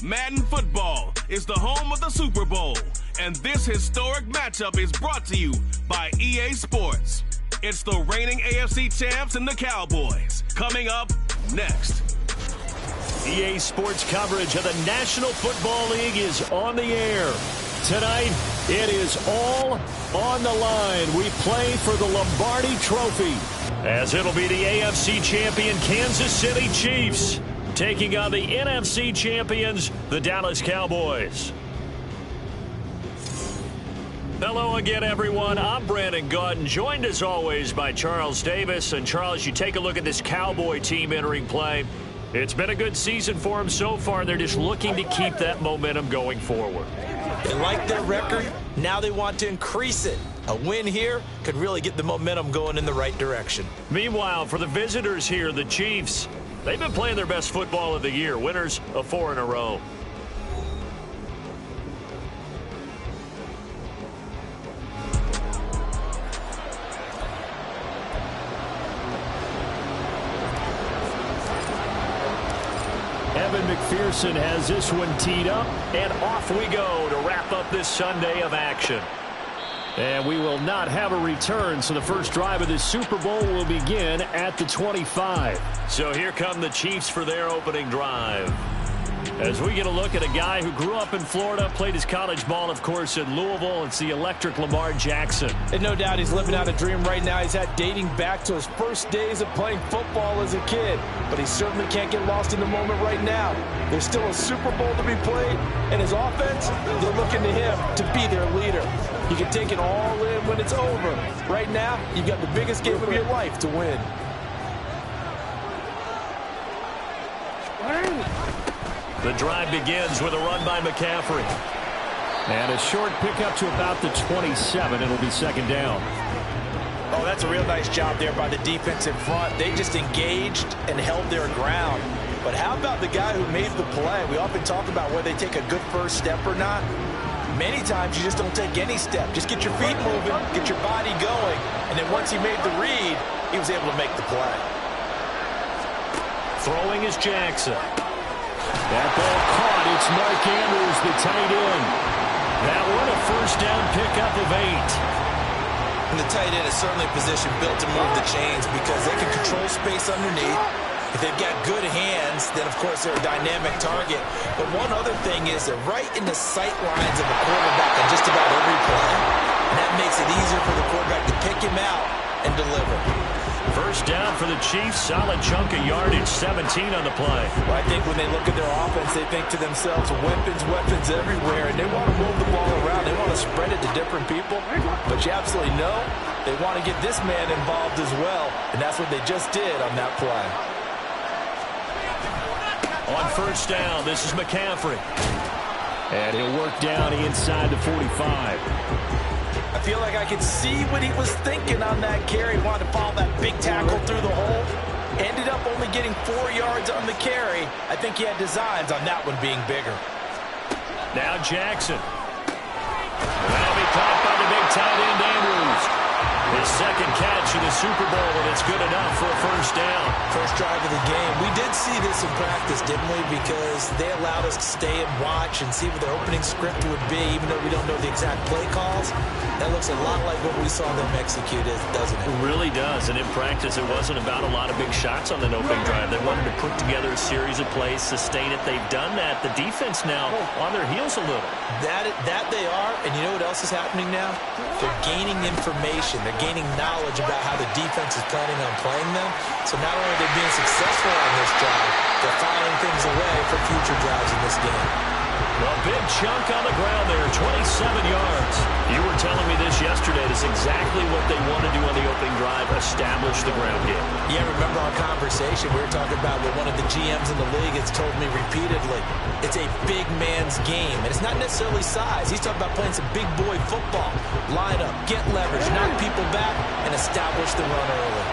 Madden Football is the home of the Super Bowl, and this historic matchup is brought to you by EA Sports. It's the reigning AFC champs and the Cowboys. Coming up next. EA Sports coverage of the National Football League is on the air. Tonight, it is all on the line. We play for the Lombardi Trophy, as it'll be the AFC champion Kansas City Chiefs taking on the NFC champions, the Dallas Cowboys. Hello again, everyone. I'm Brandon Gautin, joined as always by Charles Davis. And Charles, you take a look at this Cowboy team entering play. It's been a good season for them so far. They're just looking to keep that momentum going forward. They like their record. Now they want to increase it. A win here could really get the momentum going in the right direction. Meanwhile, for the visitors here, the Chiefs, they've been playing their best football of the year. Winners of 4 in a row. Evan McPherson has this one teed up, and off we go to wrap up this Sunday of action. And we will not have a return, so the first drive of this Super Bowl will begin at the 25. So here come the Chiefs for their opening drive. As we get a look at a guy who grew up in Florida, played his college ball, of course, in Louisville. It's the electric Lamar Jackson. And no doubt he's living out a dream right now. He's had dating back to his first days of playing football as a kid. But he certainly can't get lost in the moment right now. There's still a Super Bowl to be played, and his offense, they're looking to him to be their leader. You can take it all in when it's over. Right now, you've got the biggest game of your life to win. The drive begins with a run by McCaffrey. And a short pickup to about the 27. It'll be second down. Oh, that's a real nice job there by the defense in front. They just engaged and held their ground. But how about the guy who made the play? We often talk about whether they take a good first step or not. Many times you just don't take any step. Just get your feet moving, get your body going. And then once he made the read, he was able to make the play. Throwing is Jackson. That ball caught. It's Mark Andrews, the tight end. That one a first down pickup of 8. And the tight end is certainly a position built to move the chains because they can control space underneath. If they've got good hands, then of course they're a dynamic target. But one other thing is they're right in the sight lines of a quarterback on just about every play. And that makes it easier for the quarterback to pick him out and deliver. First down for the Chiefs. Solid chunk of yardage, 17 on the play. Well, I think when they look at their offense, they think to themselves, weapons everywhere, and they want to move the ball around. They want to spread it to different people. But you absolutely know they want to get this man involved as well, and that's what they just did on that play. On first down, this is McCaffrey. And he'll work down inside the 45. I feel like I could see what he was thinking on that carry. Wanted to follow that big tackle through the hole. Ended up only getting 4 yards on the carry. I think he had designs on that one being bigger. Now Jackson. That'll be caught by the big tight end, Andrews. His second catch in the Super Bowl, and it's good enough for a first down. First drive of the game. We did see this in practice, didn't we? Because they allowed us to stay and watch and see what their opening script would be, even though we don't know the exact play calls. That looks a lot like what we saw them execute, doesn't it? It really does. And in practice, it wasn't about a lot of big shots on that opening drive. They wanted to put together a series of plays, sustain it. They've done that. The defense now on their heels a little. That they are. And you know what else is happening now? They're gaining information. They're gaining knowledge about how the defense is planning on playing them. So not only are they being successful on this drive, they're filing things away for future drives in this game. Well, big chunk on the ground there, 27 yards. You were telling me this yesterday. That's exactly what they want to do on the opening drive, establish the ground game. Yeah, remember our conversation? We were talking about what one of the GMs in the league has told me repeatedly. It's a big man's game, and it's not necessarily size. He's talking about playing some big boy football. Line up, get leverage, knock people back, and establish the run early.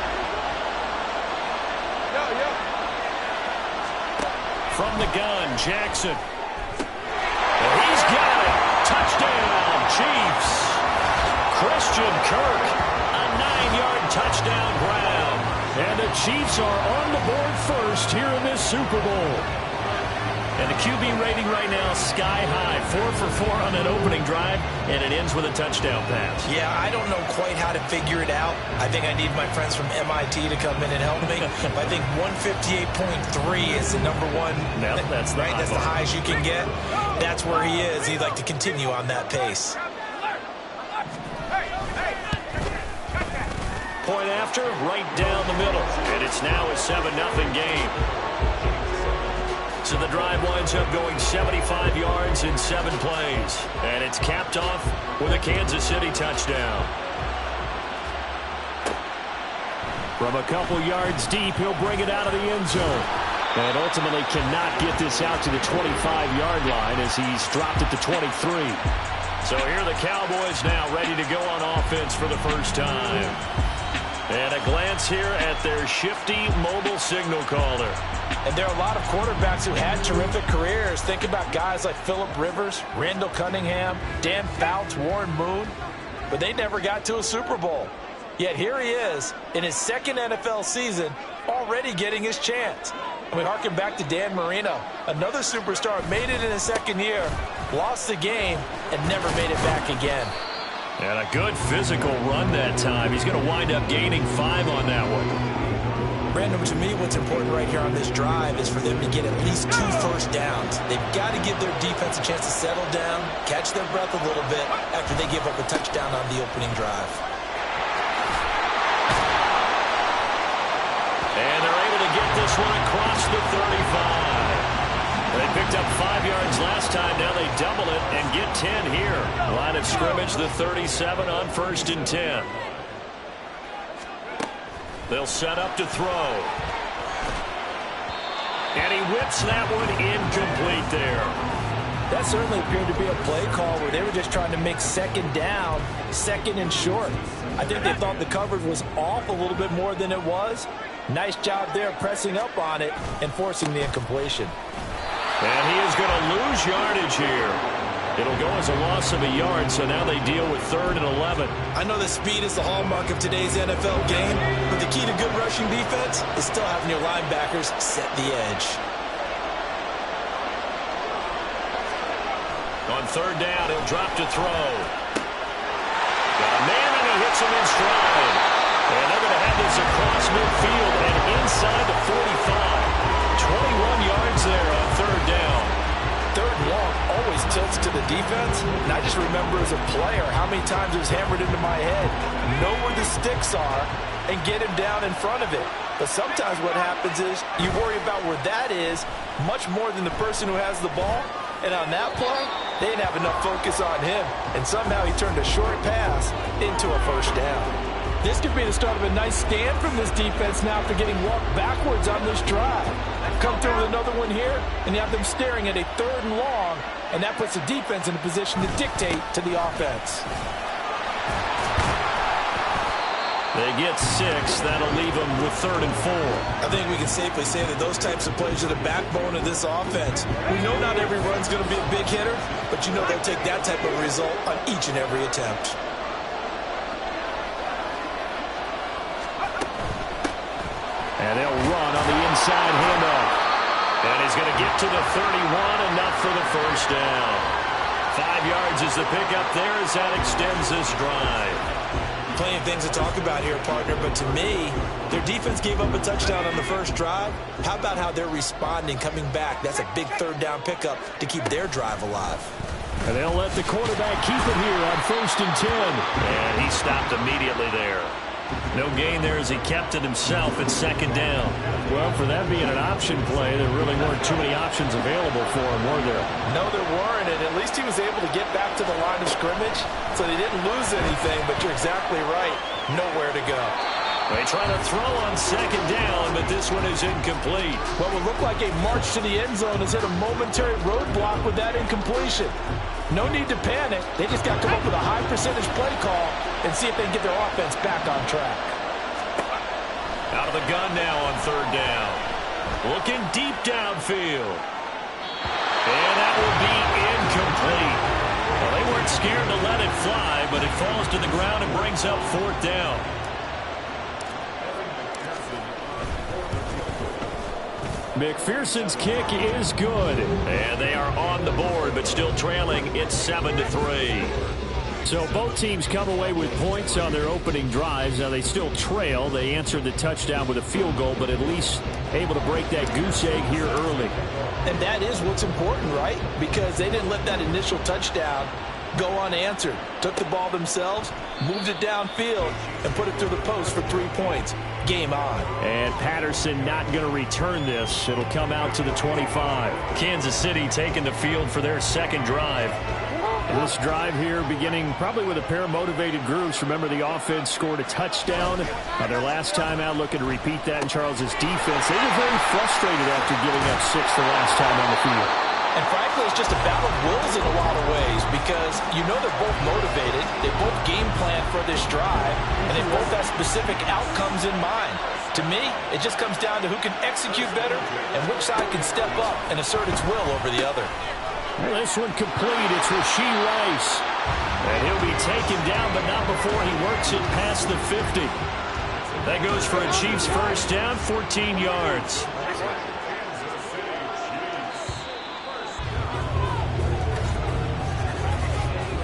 From the gun, Jackson. And he's got it. Touchdown, Chiefs. Christian Kirk, a 9-yard touchdown grab. And the Chiefs are on the board first here in this Super Bowl. And the QB rating right now, sky high. 4 for 4 on that opening drive, and it ends with a touchdown pass. Yeah, I don't know quite how to figure it out. I think I need my friends from MIT to come in and help me. But I think 158.3 is the number one. No, that's the right. That's the highest you can get. That's where he is. He'd like to continue on that pace. Point after, right down the middle. And it's now a 7-0 game. So the drive winds up going 75 yards in 7 plays. And it's capped off with a Kansas City touchdown. From a couple yards deep, he'll bring it out of the end zone. And ultimately cannot get this out to the 25-yard line as he's dropped it to 23. So here are the Cowboys now ready to go on offense for the first time. And a glance here at their shifty mobile signal caller. And there are a lot of quarterbacks who had terrific careers. Think about guys like Phillip Rivers, Randall Cunningham, Dan Fouts, Warren Moon. But they never got to a Super Bowl. Yet here he is in his second NFL season already getting his chance. And we harken back to Dan Marino. Another superstar made it in his second year, lost the game, and never made it back again. And a good physical run that time. He's going to wind up gaining 5 on that one. Brandon, to me, what's important right here on this drive is for them to get at least 2 first downs. They've got to give their defense a chance to settle down, catch their breath a little bit after they give up a touchdown on the opening drive. And they're able to get this one across the 35. They picked up 5 yards last time. Now they double it and get 10 here. Line of scrimmage, the 37 on 1st and 10. They'll set up to throw. And he whips that one incomplete there. That certainly appeared to be a play call where they were just trying to make second down, second and short. I think they thought the coverage was off a little bit more than it was. Nice job there pressing up on it and forcing the incompletion. And he is going to lose yardage here. It'll go as a loss of a yard, so now they deal with 3rd and 11. I know that speed is the hallmark of today's NFL game, but the key to good rushing defense is still having your linebackers set the edge. On 3rd down, he'll drop to throw. Got a man, and he hits him in stride. And they're going to have this across midfield and inside the 45. 21 yards there on 3rd down. 3rd and long always tilts to the defense. And I just remember as a player how many times it was hammered into my head. Know where the sticks are and get him down in front of it. But sometimes what happens is you worry about where that is much more than the person who has the ball. And on that play, they didn't have enough focus on him. And somehow he turned a short pass into a first down. This could be the start of a nice stand from this defense now for getting walked backwards on this drive. Come through with another one here, and you have them staring at a 3rd and long, and that puts the defense in a position to dictate to the offense. They get 6. That'll leave them with 3rd and 4. I think we can safely say that those types of plays are the backbone of this offense. We know not every run's going to be a big hitter, but you know they'll take that type of result on each and every attempt. And they'll run on the inside handoff. And he's going to get to the 31, enough for the first down. 5 yards is the pickup there as that extends this drive. Plenty of things to talk about here, partner, but to me, their defense gave up a touchdown on the first drive. How about how they're responding, coming back? That's a big 3rd down pickup to keep their drive alive. And they'll let the quarterback keep it here on 1st and 10. And he stopped immediately there. No gain there as he kept it himself at 2nd down. Well, for that being an option play, there really weren't too many options available for him, were there? No, there weren't, and at least he was able to get back to the line of scrimmage, so they didn't lose anything, but you're exactly right. Nowhere to go. They try to throw on 2nd down, but this one is incomplete. What would look like a march to the end zone has hit a momentary roadblock with that incompletion. No need to panic. They just got to come up with a high percentage play call and see if they can get their offense back on track. Out of the gun now on 3rd down. Looking deep downfield. And that will be incomplete. Well, they weren't scared to let it fly, but it falls to the ground and brings up 4th down. McPherson's kick is good. And they are on the board, but still trailing. It's 7-3. So both teams come away with points on their opening drives. Now they still trail. They answered the touchdown with a field goal, but at least able to break that goose egg here early. And that is what's important, right? Because they didn't let that initial touchdown go unanswered. Took the ball themselves, moved it downfield, and put it through the post for 3 points. Game on. And Patterson not going to return this. It'll come out to the 25. Kansas City taking the field for their second drive. This drive here beginning probably with a pair of motivated groups. Remember, the offense scored a touchdown their last time out, looking to repeat that in Charles's defense. They were very frustrated after giving up 6 the last time on the field. And frankly, it's just a battle of wills in a lot of ways because you know they're both motivated. They both game plan for this drive, and they both have specific outcomes in mind. To me, it just comes down to who can execute better and which side can step up and assert its will over the other. Well, this one complete. It's Rashee Rice. And he'll be taken down, but not before he works it past the 50. That goes for a Chiefs first down, 14 yards.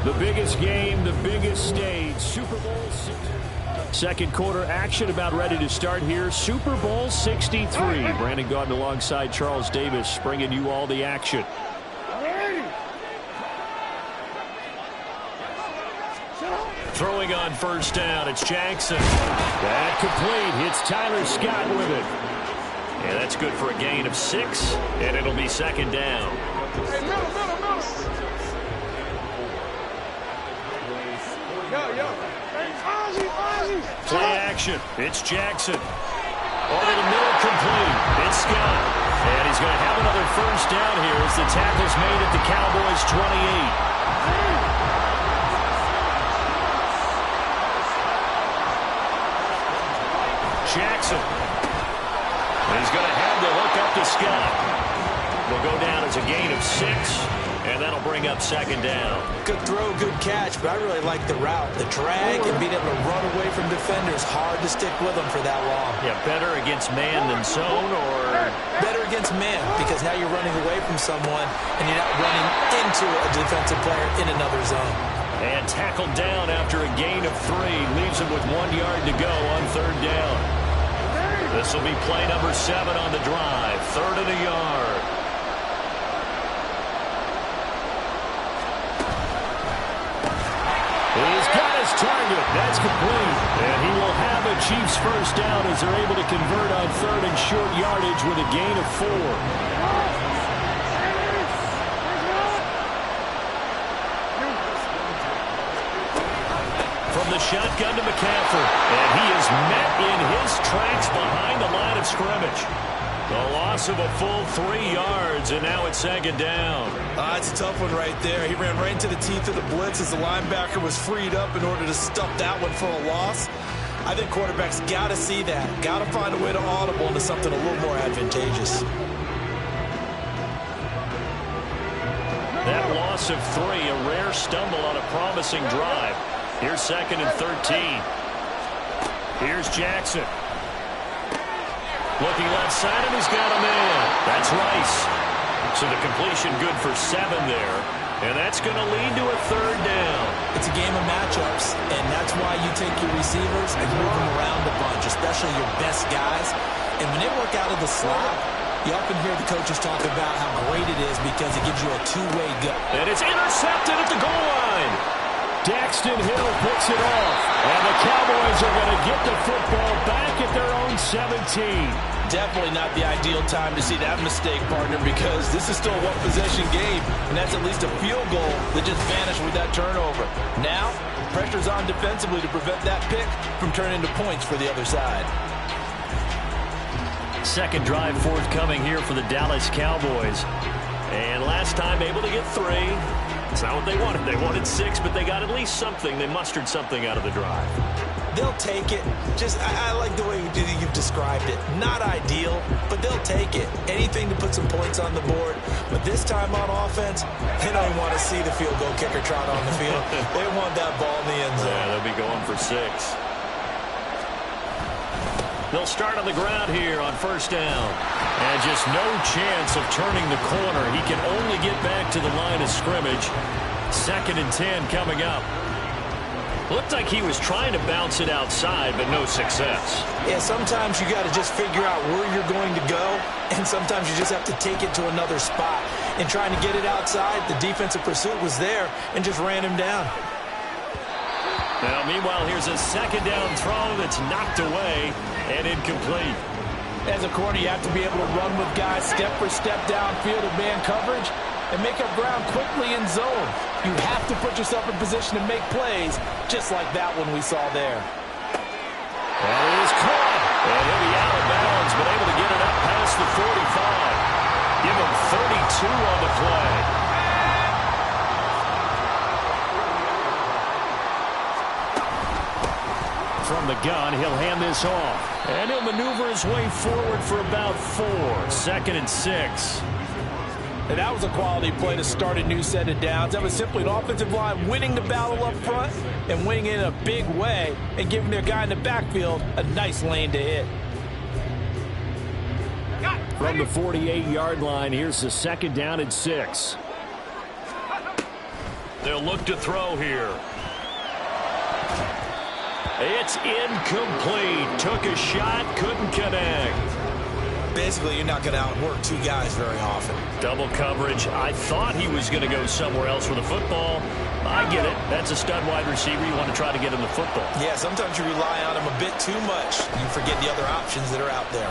The biggest game, the biggest stage, Super Bowl 60. Second quarter action about ready to start here. Super Bowl 63. Brandon Gaudin alongside Charles Davis bringing you all the action. Throwing on first down, it's Jackson. That complete. It's Tyler Scott with it. And that's good for a gain of 6, and it'll be second down. Hey, middle. Play action. It's Jackson. Over the middle, complete. It's Scott. And he's going to have another first down here as the tackle's made at the Cowboys' 28. Jackson. And he's going to have the hook up to Scott. Will go down as a gain of 6. And that'll bring up second down. Good throw, good catch, but I really like the route. The drag and being able to run away from defenders, hard to stick with them for that long. Yeah, better against man than zone, or? Better against man, because now you're running away from someone and you're not running into a defensive player in another zone. And tackled down after a gain of 3. Leaves him with 1 yard to go on third down. This will be play number 7 on the drive. 3rd and a yard. He's got his target. That's complete. And he will have a Chiefs first down as they're able to convert on 3rd and short yardage with a gain of 4. From the shotgun to McCaffrey. And he is met in his tracks behind the line of scrimmage. The loss of a full 3 yards, and now it's second down. It's a tough one right there. He ran right into the teeth of the blitz as the linebacker was freed up in order to stuff that one for a loss. I think quarterbacks got to see that. Got to find a way to audible into something a little more advantageous. That loss of 3, a rare stumble on a promising drive. Here's 2nd and 13. Here's Jackson. Looking left side, and he's got a man. That's Rice. So the completion good for 7 there. And that's going to lead to a 3rd down. It's a game of matchups, and that's why you take your receivers and move them around a bunch, especially your best guys. And when they work out of the slot, you often hear the coaches talk about how great it is because it gives you a two-way go. And it's intercepted at the goal line. Daxton Hill picks it off. And the Cowboys are going to get the football back at their own 17. Definitely not the ideal time to see that mistake, partner, because this is still a one-possession game, and that's at least a field goal that just vanished with that turnover. Now, pressure's on defensively to prevent that pick from turning into points for the other side. Second drive forthcoming here for the Dallas Cowboys. And last time able to get 3. It's not what they wanted. They wanted 6, but they got at least something. They mustered something out of the drive. They'll take it. I like the way you've described it. Not ideal, but they'll take it. Anything to put some points on the board. But this time on offense, they don't even want to see the field goal kicker trot on the field. They want that ball in the end zone. Yeah, they'll be going for 6. They'll start on the ground here on first down. And just no chance of turning the corner. He can only get back to the line of scrimmage. 2nd and 10 coming up. Looked like he was trying to bounce it outside, but no success. Yeah, sometimes you got to just figure out where you're going to go, and sometimes you just have to take it to another spot. In trying to get it outside, the defensive pursuit was there and just ran him down. Now, meanwhile, here's a 2nd down throw that's knocked away and incomplete. As a corner, you have to be able to run with guys step for step downfield of man coverage and make up ground quickly in zone. You have to put yourself in position to make plays, just like that one we saw there. And it is caught. And he'll be out of bounds, but able to get it up past the 45. Give him 32 on the play. From the gun, he'll hand this off. And he'll maneuver his way forward for about 4. 2nd and 6. And that was a quality play to start a new set of downs. That was simply an offensive line winning the battle up front and winning it in a big way and giving their guy in the backfield a nice lane to hit. From the 48-yard line, here's the 2nd down and 6. They'll look to throw here. It's incomplete. Took a shot, couldn't connect. Basically, you're not going to outwork 2 guys very often. Double coverage. I thought he was going to go somewhere else with the football. I get it. That's a stud wide receiver. You want to try to get him the football. Yeah, sometimes you rely on him a bit too much. You forget the other options that are out there.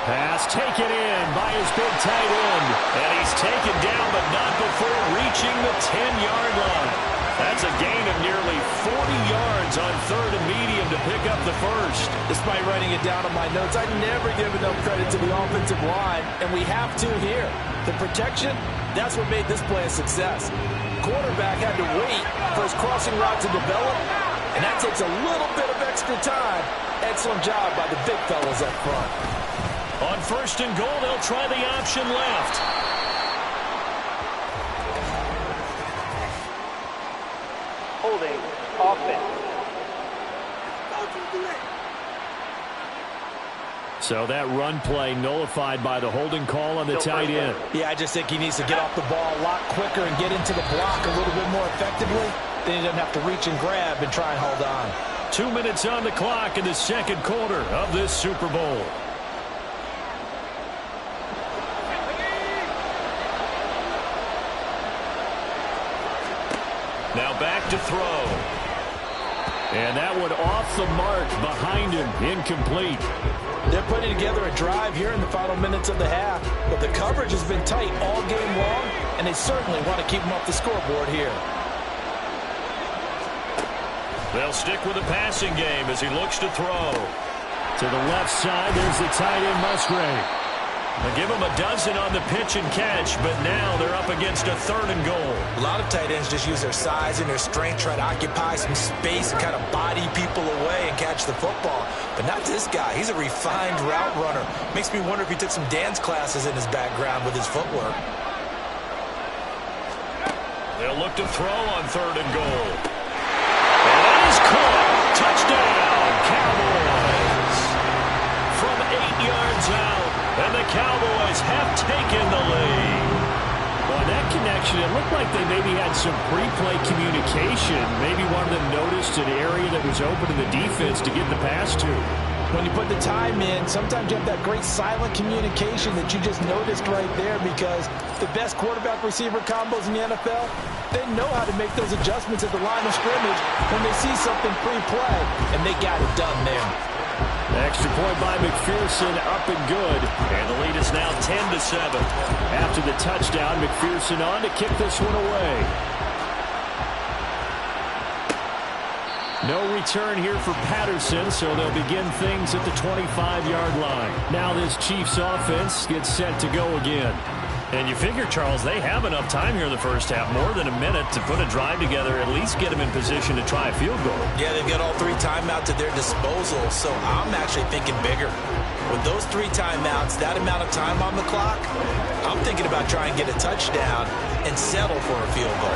Pass taken in by his big tight end. And he's taken down, but not before reaching the 10-yard line. That's a gain of nearly 40 yards on 3rd and medium to pick up the first. Despite writing it down on my notes, I never give enough credit to the offensive line, and we have to here. The protection, that's what made this play a success. Quarterback had to wait for his crossing route to develop, and that takes a little bit of extra time. Excellent job by the big fellas up front. On 1st and goal, they'll try the option left. Holding offense. So that run play nullified by the holding call on the tight end. Yeah, I just think he needs to get off the ball a lot quicker and get into the block a little bit more effectively. Then he doesn't have to reach and grab and try and hold on. 2 minutes on the clock in the 2nd quarter of this Super Bowl. Now back to throw. And that one off the mark behind him. Incomplete. They're putting together a drive here in the final minutes of the half. But the coverage has been tight all game long, and they certainly want to keep them off the scoreboard here. They'll stick with the passing game as he looks to throw. To the left side, there's the tight end Musgrave. They'll give him a dozen on the pitch and catch, but now they're up against a 3rd and goal. A lot of tight ends just use their size and their strength, try to occupy some space and kind of body people away and catch the football. But not this guy. He's a refined route runner. Makes me wonder if he took some dance classes in his background with his footwork. They'll look to throw on 3rd and goal. And that is caught. Touchdown, Cowboys. From 8 yards out. And the Cowboys have taken the lead. Well, that connection, it looked like they maybe had some pre-play communication. Maybe one of them noticed an area that was open in the defense to get the pass to. When you put the time in, sometimes you have that great silent communication that you just noticed right there, because the best quarterback-receiver combos in the NFL, they know how to make those adjustments at the line of scrimmage when they see something pre-play, and they got it done there. Extra point by McPherson, up and good. And the lead is now 10-7. After the touchdown, McPherson on to kick this one away. No return here for Patterson, so they'll begin things at the 25-yard line. Now this Chiefs offense gets set to go again. And you figure, Charles, they have enough time here in the first half, more than a minute, to put a drive together, at least get them in position to try a field goal. Yeah, they've got all 3 timeouts at their disposal, so I'm actually thinking bigger. With those 3 timeouts, that amount of time on the clock, I'm thinking about trying to get a touchdown and settle for a field goal.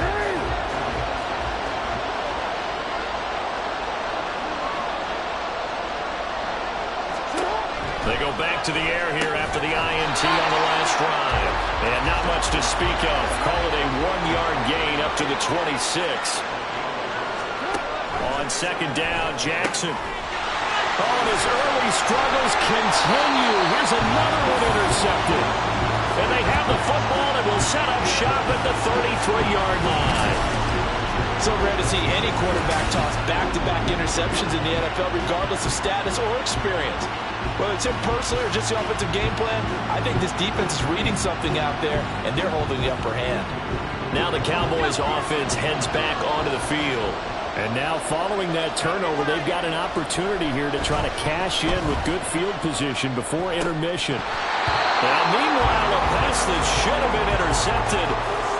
They go back to the air here after the INT on the last drive. And not much to speak of. Call it a 1-yard gain up to the 26. On second down, Jackson. Oh, and his early struggles continue. Here's another one intercepted. And they have the football and will set up shop at the 33-yard line. So rare to see any quarterback toss back-to-back interceptions in the NFL, regardless of status or experience. Whether it's him personally or just the offensive game plan, I think this defense is reading something out there, and they're holding the upper hand. Now the Cowboys offense heads back onto the field. And now following that turnover, they've got an opportunity here to try to cash in with good field position before intermission. Now meanwhile, a pass that should have been intercepted,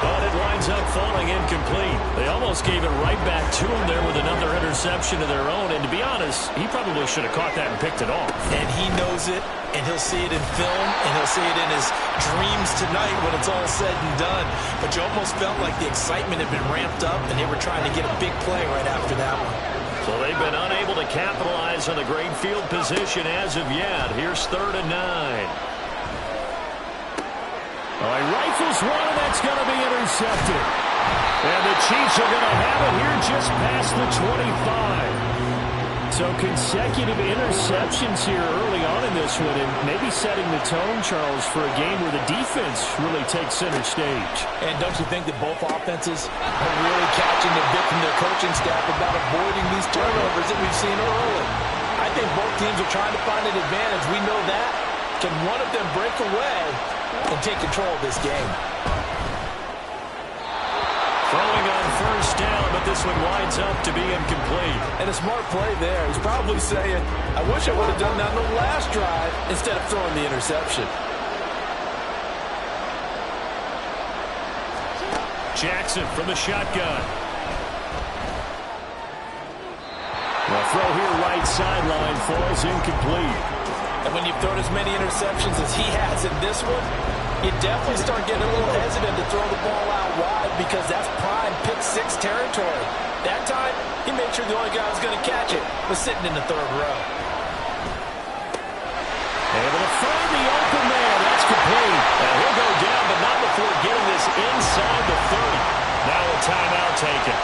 but it winds up falling incomplete. They almost gave it right back to him there with another interception of their own. And to be honest, he probably should have caught that and picked it off. And he knows it, and he'll see it in film, and he'll see it in his dreams tonight when it's all said and done. But you almost felt like the excitement had been ramped up, and they were trying to get a big play right after that one. So they've been unable to capitalize on the great field position as of yet. Here's 3rd and 9. Oh, he rifles one, and that's going to be intercepted. And the Chiefs are going to have it here just past the 25. So consecutive interceptions here early on in this one, and maybe setting the tone, Charles, for a game where the defense really takes center stage. And don't you think that both offenses are really catching the bit from their coaching staff about avoiding these turnovers that we've seen early? I think both teams are trying to find an advantage. We know that. Can one of them break away and take control of this game? Throwing on 1st down, but this one winds up to be incomplete. And a smart play there. He's probably saying, I wish I would have done that on the last drive instead of throwing the interception. Jackson from the shotgun. The throw here right sideline falls incomplete. And when you've thrown as many interceptions as he has in this one, you definitely start getting a little hesitant to throw the ball out wide because that's prime pick-6 territory. That time, he made sure the only guy who was going to catch it was sitting in the 3rd row. Able to find the open man. That's complete. And he'll go down, but not before getting this inside the 30. Now a timeout taken.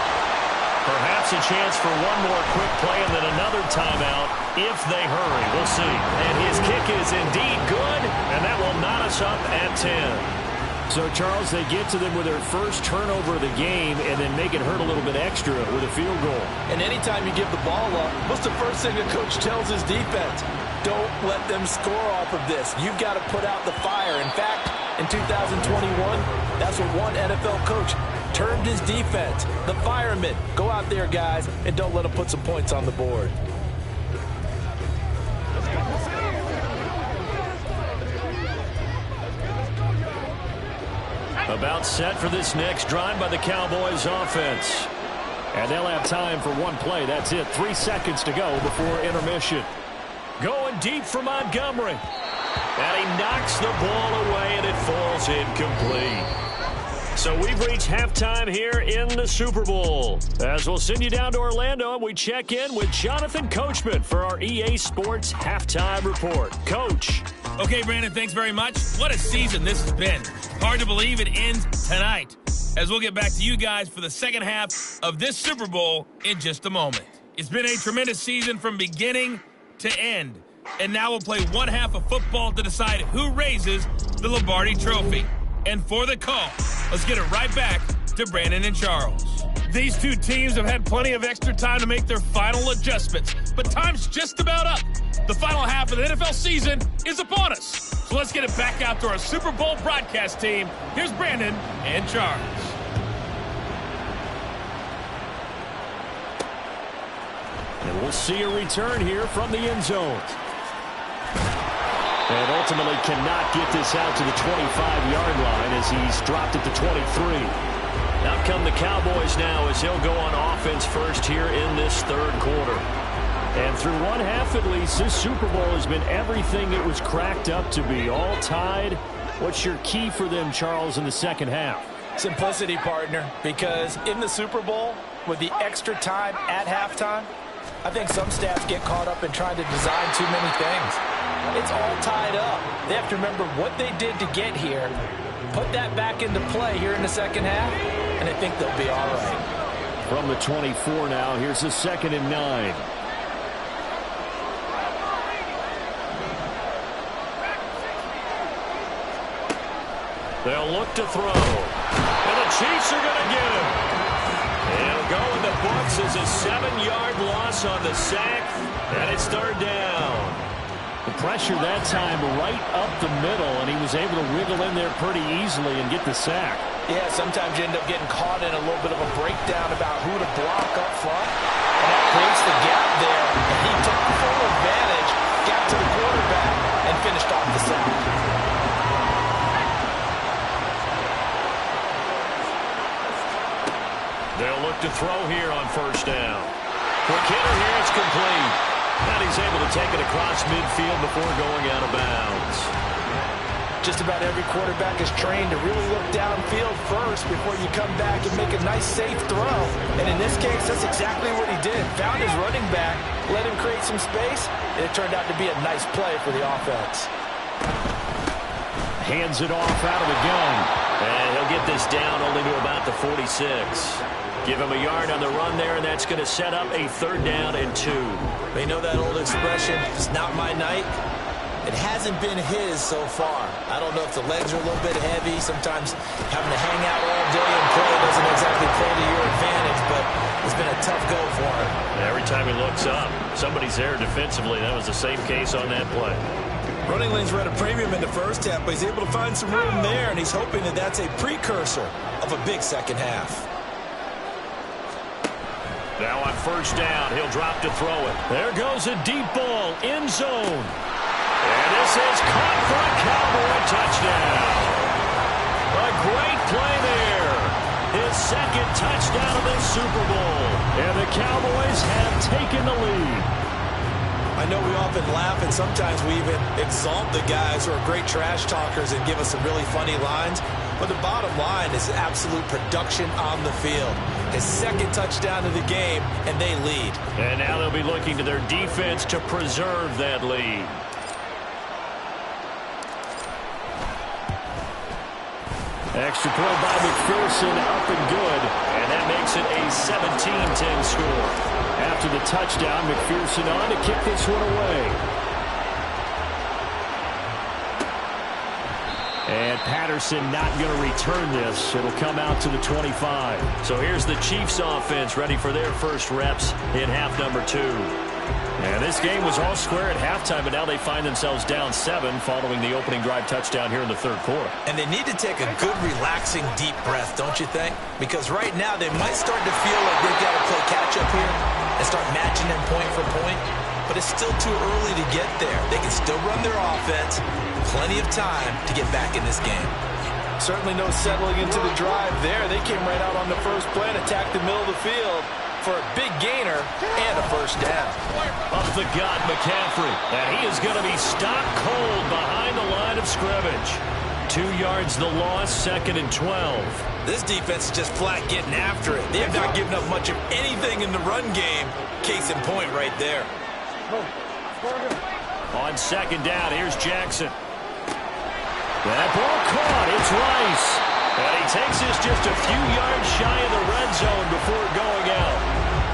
Perhaps a chance for one more quick play and then another timeout if they hurry. We'll see. And his kick is indeed good, and that will knot us up at 10. So, Charles, they get to them with their first turnover of the game and then make it hurt a little bit extra with a field goal. And anytime you give the ball up, what's the first thing a coach tells his defense? Don't let them score off of this. You've got to put out the fire. In fact, in 2021, that's what one NFL coach termed his defense, the firemen. Go out there, guys, and don't let them put some points on the board. About set for this next drive by the Cowboys offense. And they'll have time for one play. That's it. 3 seconds to go before intermission. Going deep for Montgomery. And he knocks the ball away, and it falls incomplete. So we've reached halftime here in the Super Bowl. As we'll send you down to Orlando, and we check in with Jonathan Coachman for our EA Sports Halftime Report. Coach. Okay, Brandon, thanks very much. What a season this has been. Hard to believe it ends tonight, as we'll get back to you guys for the second half of this Super Bowl in just a moment. It's been a tremendous season from beginning to end, and now we'll play one half of football to decide who raises the Lombardi Trophy. And for the call, let's get it right back to Brandon and Charles. These two teams have had plenty of extra time to make their final adjustments, but time's just about up. The final half of the NFL season is upon us. So let's get it back out to our Super Bowl broadcast team. Here's Brandon and Charles. And we'll see a return here from the end zone. And ultimately cannot get this out to the 25-yard line as he's dropped it to 23. Out come the Cowboys now as he'll go on offense first here in this 3rd quarter. And through one half at least, this Super Bowl has been everything it was cracked up to be. All tied. What's your key for them, Charles, in the second half? Simplicity, partner, because in the Super Bowl, with the extra time at halftime, I think some staffs get caught up in trying to design too many things. It's all tied up. They have to remember what they did to get here, put that back into play here in the second half, and I think they'll be all right. From the 24 now, here's the 2nd and 9. They'll look to throw. And the Chiefs are going to get him. It'll go in the books as a 7-yard loss on the sack, and it's 3rd down. The pressure that time right up the middle, and he was able to wiggle in there pretty easily and get the sack. Yeah, sometimes you end up getting caught in a little bit of a breakdown about who to block up front, and that creates the gap there. And he took full advantage, got to the quarterback, and finished off the sack. They'll look to throw here on 1st down. Quick hitter here, it's complete. And he's able to take it across midfield before going out of bounds. Just about every quarterback is trained to really look downfield first before you come back and make a nice, safe throw. And in this case, that's exactly what he did. Found his running back, let him create some space, and it turned out to be a nice play for the offense. Hands it off out of the gun. And he'll get this down only to about the 46. Give him a yard on the run there, and that's going to set up a 3rd down and 2. They know that old expression, it's not my night. It hasn't been his so far. I don't know if the legs are a little bit heavy. Sometimes having to hang out all day and play doesn't exactly play to your advantage, but it's been a tough go for him. Every time he looks up, somebody's there defensively. That was the same case on that play. Running lanes were at a premium in the first half, but he's able to find some room there, and he's hoping that that's a precursor of a big second half. Now on 1st down, he'll drop to throw it. There goes a deep ball, end zone. And this is caught for a Cowboy touchdown. A great play there. His 2nd touchdown of the Super Bowl. And the Cowboys have taken the lead. I know we often laugh, and sometimes we even exalt the guys who are great trash talkers and give us some really funny lines. But the bottom line is absolute production on the field. His 2nd touchdown of the game, and they lead. And now they'll be looking to their defense to preserve that lead. Extra point by McPherson, up and good. And that makes it a 17-10 score. After the touchdown, McPherson on to kick this one away. And Patterson not going to return this. It'll come out to the 25. So here's the Chiefs offense ready for their first reps in half number 2. And this game was all square at halftime, but now they find themselves down 7 following the opening drive touchdown here in the 3rd quarter. And they need to take a good, relaxing, deep breath, don't you think? Because right now they might start to feel like they've got to play catch-up here and start matching them point for point. But it's still too early to get there. They can still run their offense. Plenty of time to get back in this game. Certainly no settling into the drive there. They came right out on the first play and attacked the middle of the field for a big gainer and a 1st down. Up the gut, McCaffrey. And he is going to be stopped cold behind the line of scrimmage. 2 yards the loss, 2nd and 12. This defense is just flat getting after it. They have not given up much of anything in the run game. Case in point right there. On 2nd down, here's Jackson. That ball caught. It's Rice. And he takes this just a few yards shy of the red zone before going out.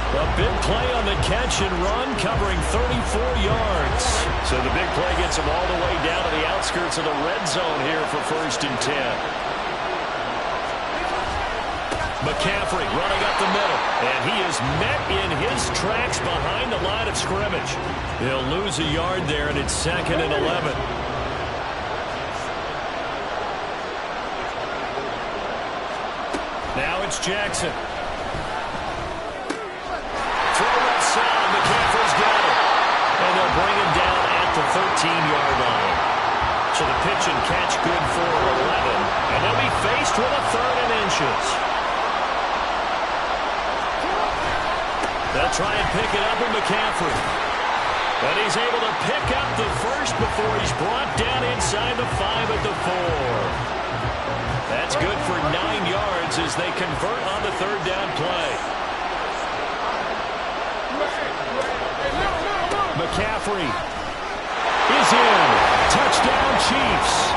A big play on the catch and run, covering 34 yards. So the big play gets him all the way down to the outskirts of the red zone here for 1st and 10. McCaffrey running up the middle, and he is met in his tracks behind the line of scrimmage. He'll lose a yard there, and it's 2nd and 11. Now it's Jackson. Throw that sound. McCaffrey's got it. And they'll bring him down at the 13-yard line. So the pitch and catch good for 11. And they'll be faced with a 3rd and inches. They'll try and pick it up with McCaffrey. But he's able to pick up the first before he's brought down inside the 5 at the 4. That's good for 9 yards as they convert on the 3rd down play. McCaffrey is is in. Touchdown, Chiefs.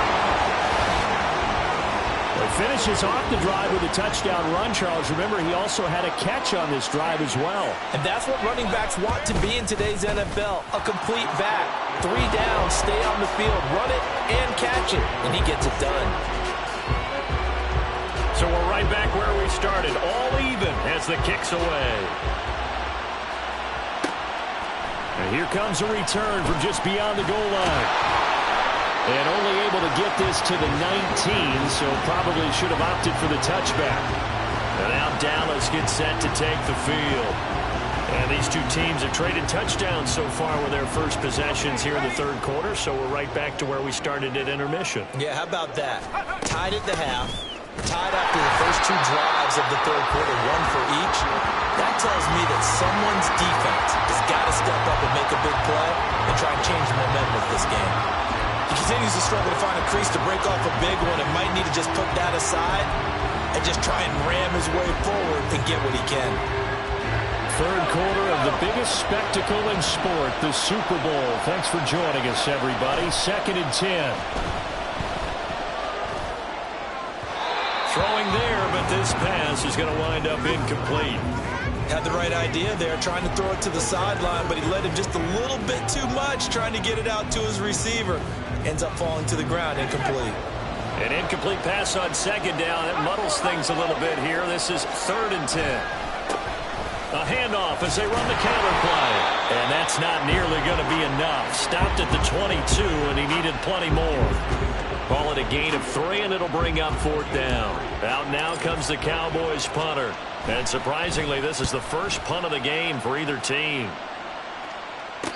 Finishes off the drive with a touchdown run, Charles. Remember, he also had a catch on this drive as well. And that's what running backs want to be in today's NFL, a complete back. 3 down, stay on the field, run it, and catch it, and he gets it done. So we're right back where we started, all even as the kick's away. And here comes a return from just beyond the goal line. And only able to get this to the 19, so probably should have opted for the touchback. And now Dallas gets set to take the field. And these two teams have traded touchdowns so far with their first possessions here in the third quarter, so we're right back to where we started at intermission. Yeah, how about that? Tied at the half, tied after the first 2 drives of the third quarter, 1 for each. That tells me that someone's defense has got to step up and make a big play and try and change the momentum of this game. He continues to struggle to find a crease to break off a big one and might need to just put that aside and just try and ram his way forward and get what he can. Third quarter of the biggest spectacle in sport, the Super Bowl. Thanks for joining us, everybody. 2nd and 10. Throwing there, but this pass is going to wind up incomplete. Had the right idea there, trying to throw it to the sideline, but he led him just a little bit too much, trying to get it out to his receiver. Ends up falling to the ground, incomplete. An incomplete pass on 2nd down. It muddles things a little bit here. This is 3rd and 10. A handoff as they run the counter play. And that's not nearly going to be enough. Stopped at the 22, and he needed plenty more. Call it a gain of 3, and it'll bring up 4th down. Out now comes the Cowboys punter. And surprisingly, this is the first punt of the game for either team.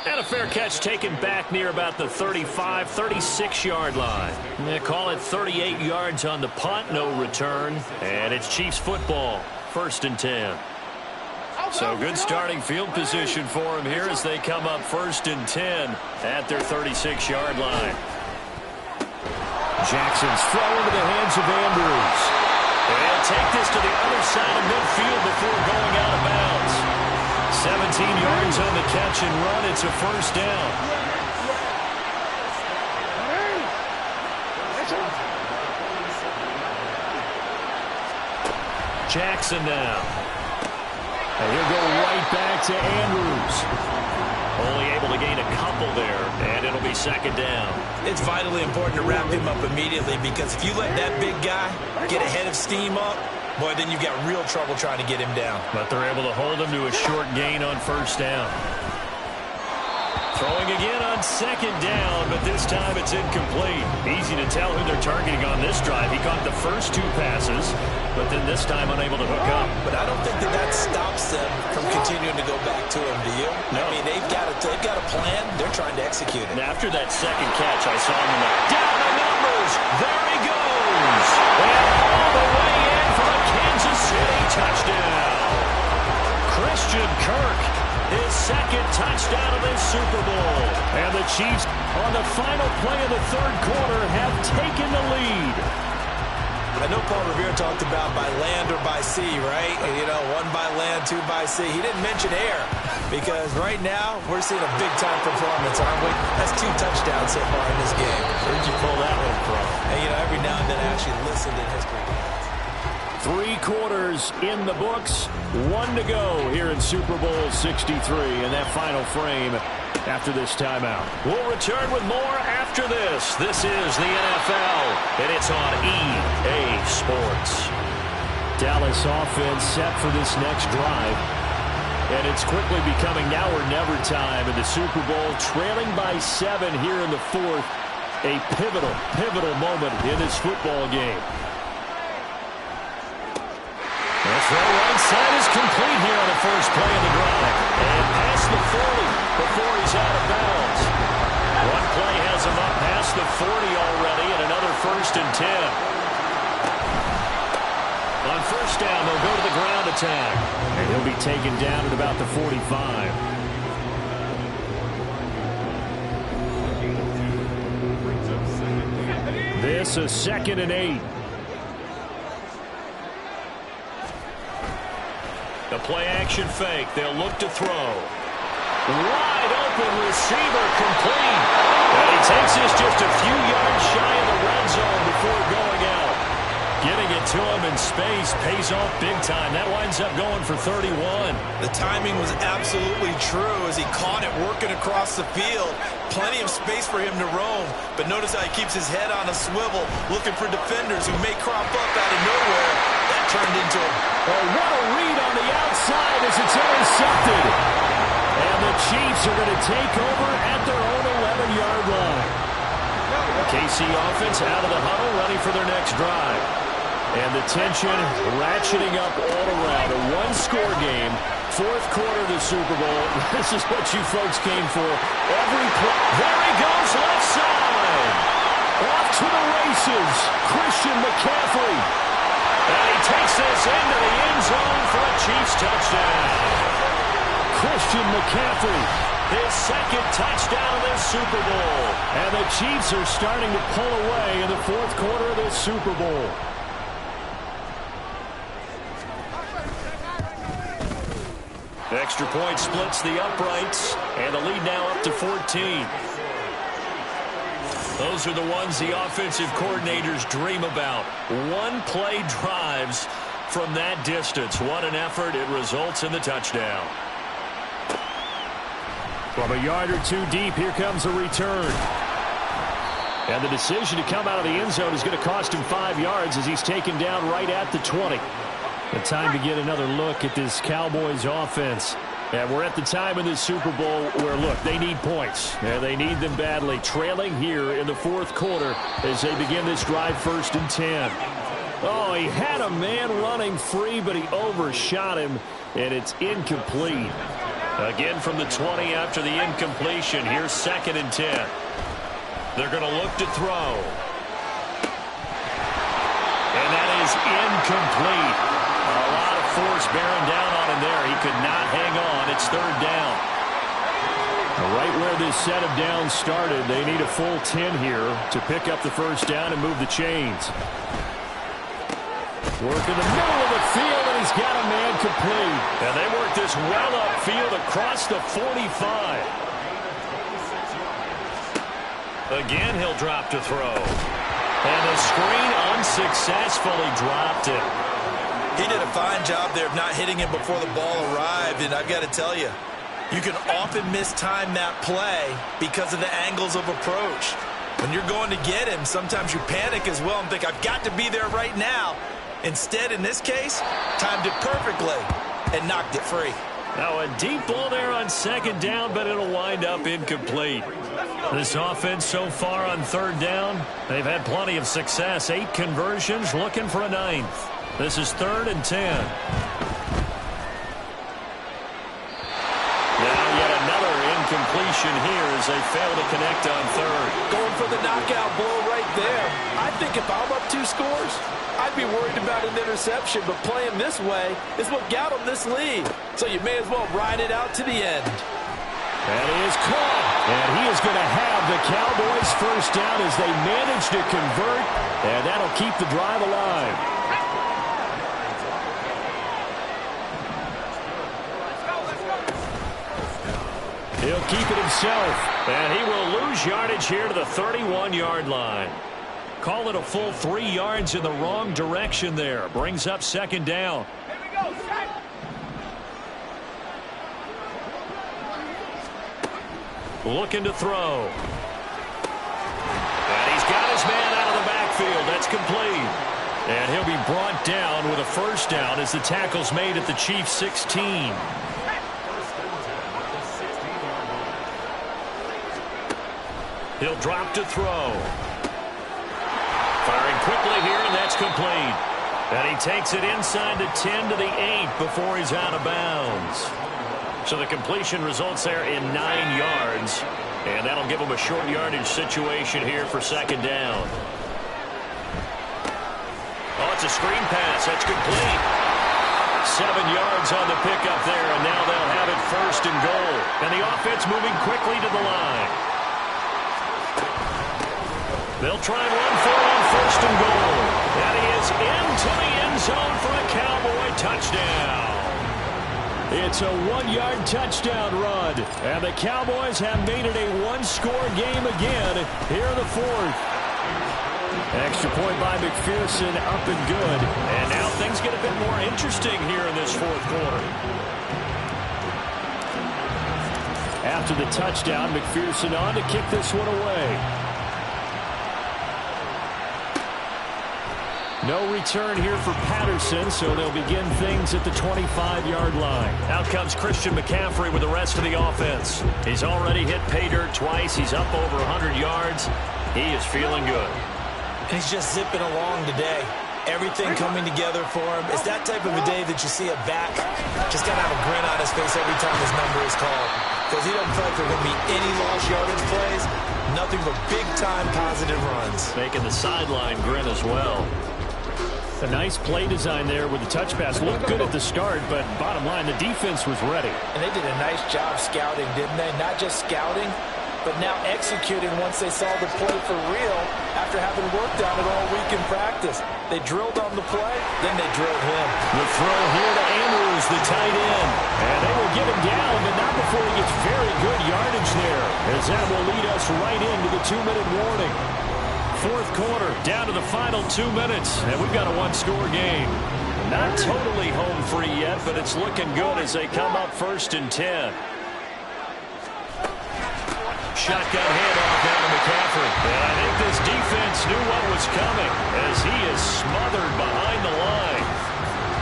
And a fair catch taken back near about the 35, 36-yard line. They call it 38 yards on the punt, no return. And it's Chiefs football, 1st and 10. So good starting field position for them here as they come up 1st and 10 at their 36-yard line. Jackson's throw into the hands of Andrews. They'll take this to the other side of midfield before going out of bounds. 17 yards on the catch and run. It's a 1st down. Jackson now. And he'll go right back to Andrews. Only able to gain a couple there, and it'll be 2nd down. It's vitally important to wrap him up immediately because if you let that big guy get a head of steam up, boy, then you've got real trouble trying to get him down. But they're able to hold him to a short gain on 1st down. Throwing again on 2nd down, but this time it's incomplete. Easy to tell who they're targeting on this drive. He caught the first 2 passes, but then this time unable to hook up. But I don't think that stops them from continuing to go back to him, do you? No. I mean, they've got a plan. They're trying to execute it. And after that 2nd catch, I saw him in the down the numbers. There he goes. And all the way in for a Kansas City touchdown. Christian Kirk, his 2nd touchdown of this Super Bowl. And the Chiefs, on the final play of the third quarter, have taken the lead. I know Paul Revere talked about by land or by sea, right? And, 1 by land, 2 by sea. He didn't mention air because right now we're seeing a big-time performance, aren't we? That's 2 touchdowns so far in this game. Where'd you pull that one from? And, every now and then I actually listened in history. 3 quarters in the books, 1 to go here in Super Bowl 63 in that final frame after this timeout. We'll return with more after this. This is the NFL, and it's on EA Sports. Dallas offense set for this next drive. And it's quickly becoming now or never time in the Super Bowl, trailing by 7 here in the 4th. A pivotal moment in this football game. The throw right side is complete here on the first play of the drive. And past the 40 before he's out of bounds. One play has him up past the 40 already, and another 1st and 10. On 1st down, they'll go to the ground attack. And he'll be taken down at about the 45. This is 2nd and 8. The play action fake. They'll look to throw. Wide open receiver complete. And he takes this just a few yards shy of the red zone before going out. Getting it to him in space pays off big time. That winds up going for 31. The timing was absolutely true as he caught it working across the field. Plenty of space for him to roam. But notice how he keeps his head on a swivel, looking for defenders who may crop up out of nowhere. That turned into a... Oh, what a read on the outside as it's intercepted. And the Chiefs are going to take over at their own 11-yard line. KC offense out of the huddle, ready for their next drive. And the tension ratcheting up all around. A one-score game, fourth quarter of the Super Bowl. This is what you folks came for. Every play. There he goes, left side. Off to the races, Christian McCaffrey. And he takes this into the end zone for a Chiefs touchdown. Christian McCaffrey, his second touchdown of this Super Bowl. And the Chiefs are starting to pull away in the fourth quarter of this Super Bowl. Extra point splits the uprights, and the lead now up to 14. Those are the ones the offensive coordinators dream about. One-play drives from that distance. What an effort. It results in the touchdown. From a yard or two deep, here comes a return. And the decision to come out of the end zone is going to cost him 5 yards as he's taken down right at the 20. The time to get another look at this Cowboys offense. And we're at the time in this Super Bowl where, look, they need points. And they need them badly. Trailing here in the fourth quarter as they begin this drive 1st and 10. Oh, he had a man running free, but he overshot him, and it's incomplete. Again from the 20 after the incompletion. Here's 2nd and 10. They're going to look to throw. And that is incomplete. A lot of force bearing down on him there. He could not hang on. It's 3rd down. Right where this set of downs started, they need a full 10 here to pick up the 1st down and move the chains. Work in the middle of the field, and he's got a man complete. And they work this well upfield across the 45. Again, he'll drop to throw. And the screen unsuccessfully dropped it. He did a fine job there of not hitting him before the ball arrived, and I've got to tell you, you can often mistime that play because of the angles of approach. When you're going to get him, sometimes you panic as well and think, I've got to be there right now. Instead, in this case, timed it perfectly and knocked it free. Now a deep ball there on 2nd down, but it'll wind up incomplete. This offense so far on 3rd down, they've had plenty of success. 8 conversions, looking for a 9th. This is 3rd and 10. Now yet another incompletion here as they fail to connect on 3rd. Going for the knockout blow right there. I think if I'm up 2 scores, I'd be worried about an interception, but playing this way is what got him this lead. So you may as well ride it out to the end. That is caught. And he is going to have the Cowboys 1st down as they manage to convert, and that'll keep the drive alive. He'll keep it himself, and he will lose yardage here to the 31-yard line. Call it a full 3 yards in the wrong direction there. Brings up 2nd down. Here we go, set. Looking to throw. And he's got his man out of the backfield. That's complete. And he'll be brought down with a 1st down as the tackle's made at the Chiefs' 16. He'll drop to throw. Firing quickly here, and that's complete. And he takes it inside the 10 to the 8 before he's out of bounds. So the completion results there in 9 yards. And that'll give him a short yardage situation here for 2nd down. Oh, it's a screen pass. That's complete. 7 yards on the pickup there, and now they'll have it 1st and goal. And the offense moving quickly to the line. They'll try and run for it on 1st and goal. And he is into the end zone for a Cowboy touchdown. It's a 1-yard touchdown run. And the Cowboys have made it a one-score game again here in the fourth. Extra point by McPherson, up and good. And now things get a bit more interesting here in this fourth quarter. After the touchdown, McPherson on to kick this one away. No return here for Patterson, so they'll begin things at the 25-yard line. Out comes Christian McCaffrey with the rest of the offense. He's already hit pay dirt twice. He's up over 100 yards. He is feeling good. He's just zipping along today. Everything coming together for him. It's that type of a day that you see a back just got to have a grin on his face every time his number is called. Because he doesn't feel like there are going to be any lost yardage plays. Nothing but big-time positive runs. Making the sideline grin as well. A nice play design there with the touch pass. Looked good at the start, but bottom line, the defense was ready. And they did a nice job scouting, didn't they? Not just scouting, but now executing once they saw the play for real after having worked on it all week in practice. They drilled on the play, then they drilled him. The throw here to Andrews, the tight end. And they will get him down, but not before he gets very good yardage there, as that will lead us right into the 2-minute warning. Fourth quarter, down to the final 2 minutes, and we've got a one-score game. Not totally home free yet, but it's looking good as they come up 1st and 10. Shotgun handoff down to McCaffrey. And I think this defense knew what was coming as he is smothered behind the line.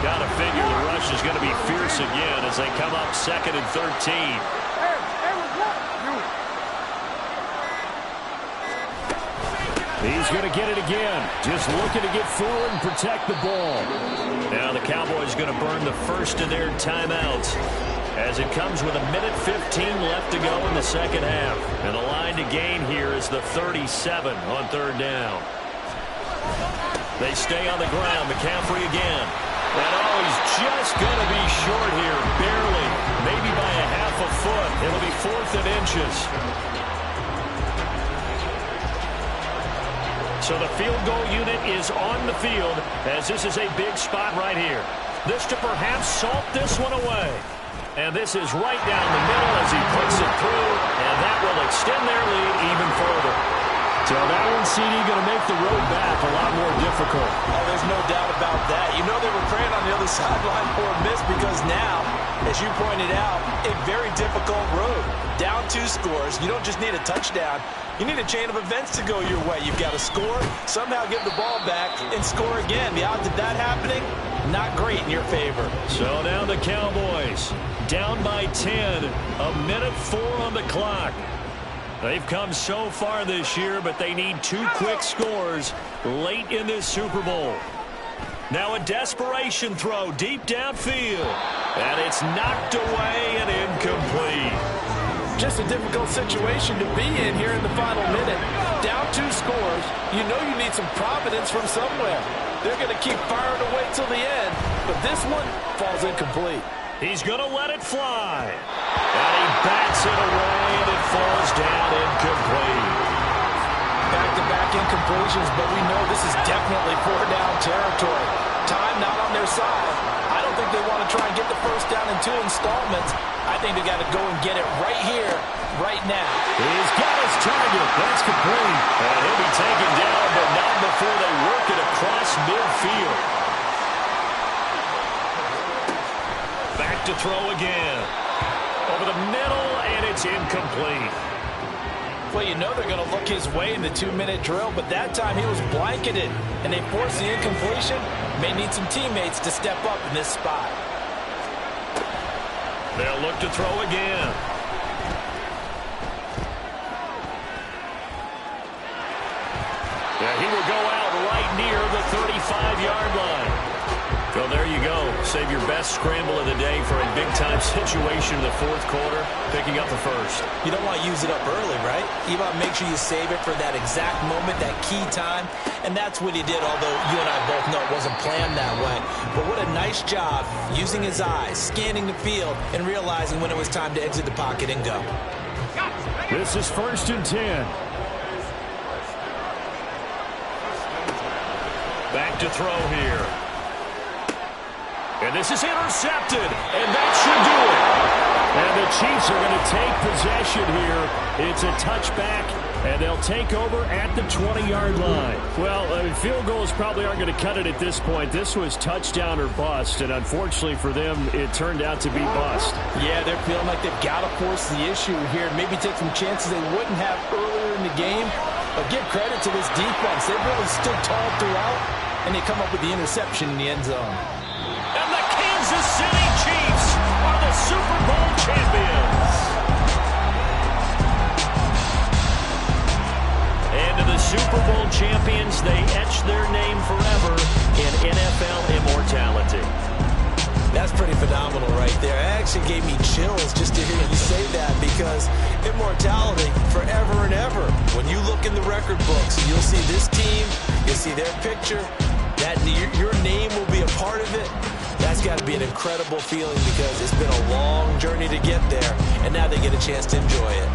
Got to figure the rush is going to be fierce again as they come up 2nd and 13. He's going to get it again. Just looking to get forward and protect the ball. Now the Cowboys going to burn the first of their timeouts as it comes with 1:15 left to go in the second half. And the line to gain here is the 37 on 3rd down. They stay on the ground. McCaffrey again. And he's just going to be short here, barely. Maybe by a half a foot. It'll be 4th and inches. So the field goal unit is on the field as this is a big spot right here. This to perhaps salt this one away. And this is right down the middle as he puts it through, and that will extend their lead even further. So that one, CD, going to make the road back a lot more difficult. Oh, there's no doubt about that. You know they were praying on the other sideline for a miss because now, as you pointed out, a very difficult road. Down 2 scores. You don't just need a touchdown. You need a chain of events to go your way. You've got to score, somehow give the ball back, and score again. The odds of that happening, not great in your favor. So now the Cowboys down by 10. 1:04 on the clock. They've come so far this year, but they need 2 quick scores late in this Super Bowl. Now a desperation throw deep downfield. And it's knocked away and incomplete. Just a difficult situation to be in here in the final minute. Down 2 scores. You know you need some providence from somewhere. They're going to keep firing away till the end, but this one falls incomplete. He's going to let it fly. And he bats it away, and it falls down incomplete. Back-to-back incompletions, but we know this is definitely 4-down territory. Time not on their side. I don't think they want to try and get the first down in 2 installments. I think they got to go and get it right here, right now. He's got his target. That's complete. And he'll be taken down, but not before they work it across midfield. Back to throw again. Over the middle, and it's incomplete. Well, you know they're going to look his way in the 2-minute drill, but that time he was blanketed, and they forced the incompletion. May need some teammates to step up in this spot. They'll look to throw again. Yeah, he will go out right near the 35-yard line. Well, there you go. Save your best scramble of the day for a big-time situation in the fourth quarter, picking up the first. You don't want to use it up early, right? You want to make sure you save it for that exact moment, that key time, and that's what he did, although you and I both know it wasn't planned that way. But what a nice job using his eyes, scanning the field, and realizing when it was time to exit the pocket and go. This is 1st and 10. Back to throw here. And this is intercepted, and that should do it. And the Chiefs are going to take possession here. It's a touchback, and they'll take over at the 20-yard line. Well, field goals probably aren't going to cut it at this point. This was touchdown or bust, and unfortunately for them, it turned out to be bust. Yeah, they're feeling like they've got to force the issue here. Maybe take some chances they wouldn't have earlier in the game. But give credit to this defense. They've really stood tall throughout, and they come up with the interception in the end zone. And the Kansas City Chiefs are the Super Bowl champions. And to the Super Bowl champions, they etch their name forever in NFL immortality. That's pretty phenomenal right there. It actually gave me chills just to hear you say that, because immortality forever and ever. When you look in the record books, you'll see this team, you'll see their picture, that your name will be a part of it. That's got to be an incredible feeling, because it's been a long journey to get there, and now they get a chance to enjoy it.